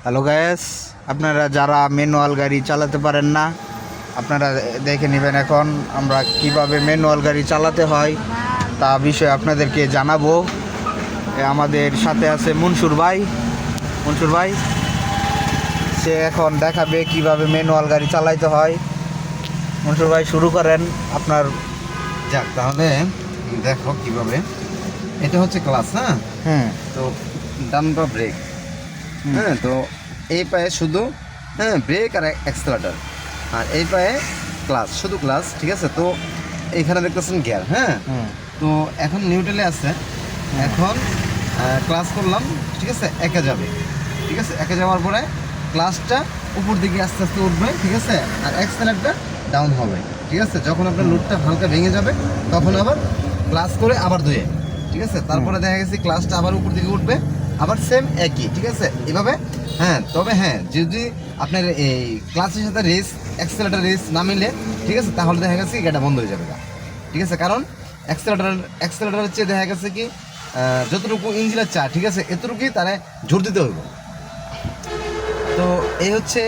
Hello guys, আপনারা যারা manual গাড়ি চালাতে পারেন না, আপনারা দেখে নেবেন এখন আমরা কিভাবে ম্যানুয়াল গাড়ি চালাতে হয় তা বিষয়ে আপনাদেরকে জানাবো। আমাদের সাথে আছে মনসুর ভাই। সে এখন দেখাবে কিভাবে ম্যানুয়াল গাড়ি চালাইতে হয়। মনসুর ভাই শুরু করেন আপনার। যাক, তাহলে দেখো কিভাবে। এটা হচ্ছে ক্লাস। হ্যাঁ, তো ডান বা ব্রেক। হ্যাঁ, তো এই পায়ে শুধু ব্রেক আর অ্যাক্সেলারেটর, আর এই পায়ে ক্লাস, শুধু ক্লাস। ঠিক আছে, তো এইখানে দেখতেছেন গিয়ার। তো এখন নিউট্রালে আছে। এখন ক্লাস করলাম, ঠিক আছে, একে যাবে। ঠিক আছে, একে যাওয়ার পরে ক্লাসটা উপর দিকে আস্তে আস্তে উঠবে। ঠিক আছে, আর অ্যাক্সেলারেটরটা ডাউন হবে। ঠিক আছে, যখন আপনার লোডটা হালকা ভেঙে যাবে তখন আবার ক্লাস করে আবার ধুয়ে। ঠিক আছে, তারপরে দেখা গেছে ক্লাসটা আবার উপর দিকে উঠবে, আবার সেম একই। ঠিক আছে, এভাবে। তবে যদি আপনার এই ক্লাসের সাথে রেস, অ্যাক্সেলারেটর রেস না মিলে, ঠিক আছে, তাহলে দেখা গেছে গাড়িটা বন্ধ হয়ে যাবে। ঠিক আছে, কারণ অ্যাক্সেলারেটরের চেয়ে দেখা গেছে কি যতটুকু ইঞ্জিনের চা, ঠিক আছে, এতটুকুই তারা জোর দিতে হইব। তো এই হচ্ছে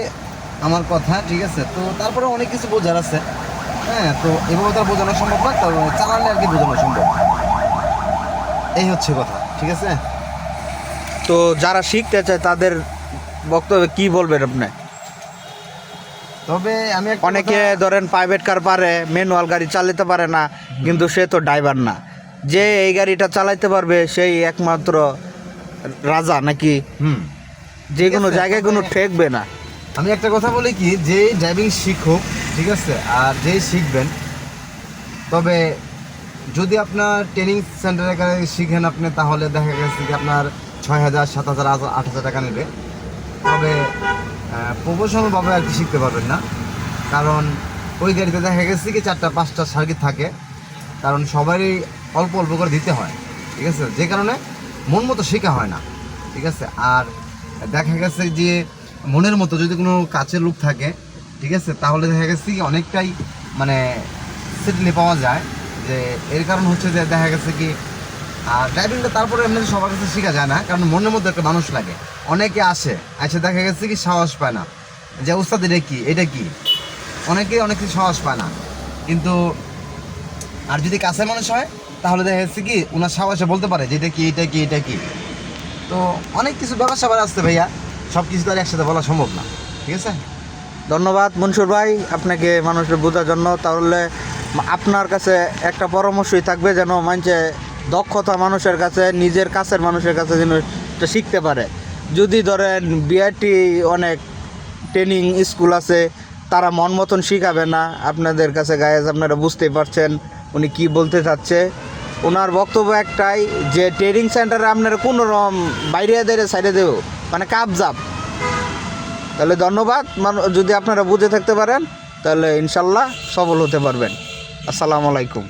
আমার কথা। ঠিক আছে, তো তারপরে অনেক কিছু বোঝার আছে। তো এভাবে তো আর বোঝানো সম্ভব না, তো চালালে আর কি বোঝানো সম্ভব। এই হচ্ছে কথা। ঠিক আছে, তো যারা শিখতে চায় তাদের বক্তব্যে কি বলবেন আপনি? তবে আমি অনেকে ধরেন প্রাইভেট কার পারে, ম্যানুয়াল গাড়ি চালাতে পারে না, কিন্তু সে তো ড্রাইভার না। যে এই গাড়িটা চালাতে পারবে সেই একমাত্র রাজা নাকি? যে কোনো জায়গায় কোনো ঠেকবে না। আমি একটা কথা বলি কি, যে ড্রাইভিং শিখুক, ঠিক আছে, আর যেই শিখবেন, তবে যদি আপনার ট্রেনিং সেন্টারে শিখেন আপনি, তাহলে দেখা গেছে কি আপনার 6,000, 7,000, 8,000 টাকা নেবে। তবে প্রফেশনালভাবে আর কি শিখতে পারবেন না, কারণ ওই গাড়িতে দেখা গেছে কি 4-5টা সার্কিট থাকে, কারণ সবারই অল্প অল্প করে দিতে হয়। ঠিক আছে, যে কারণে মন মতো শেখা হয় না। ঠিক আছে, আর দেখা গেছে যে মনের মতো যদি কোনো কাছের লোক থাকে, ঠিক আছে, তাহলে দেখা গেছে কি অনেকটাই মানে সেটলি পাওয়া যায়। যে এর কারণ হচ্ছে যে দেখা গেছে কি ড্রাইভিংটা তারপরে এমনি সবার কাছে শেখা যায় না, কারণ মনের মধ্যে একটা মানুষ লাগে। অনেকে আসে দেখা গেছে কি সাহস পায় না যে উস্তাদ এটা কি অনেকে অনেক কিছু সাহস পায় না। কিন্তু আর যদি কাছের মানুষ হয় তাহলে দেখা যাচ্ছে কি ওনার সাহসে বলতে পারে যে এটা কি। তো অনেক কিছু ব্যবসা আসছে ভাইয়া, সব কিছু তো আর একসাথে বলা সম্ভব না। ঠিক আছে, ধন্যবাদ মনসুর ভাই আপনাকে মানুষের বোঝার জন্য। তাহলে আপনার কাছে একটা পরামর্শই থাকবে, যেন মানুষে দক্ষতা মানুষের কাছে, নিজের কাছের মানুষের কাছে যেন এটা শিখতে পারে। যদি ধরেন বিআরটি অনেক ট্রেনিং স্কুল আছে, তারা মন মতন শিখাবে না আপনাদের কাছে। গায়েস, আপনারা বুঝতেই পারছেন উনি কি বলতে চাচ্ছে। ওনার বক্তব্য একটাই যে ট্রেনিং সেন্টারে আপনারা কোনো রকম বাইরে সাইডে দেব, মানে কাবজাব। তাহলে ধন্যবাদ। যদি আপনারা বুঝে থাকতে পারেন তাহলে ইনশাল্লাহ সফল হতে পারবেন। আসসালামু আলাইকুম।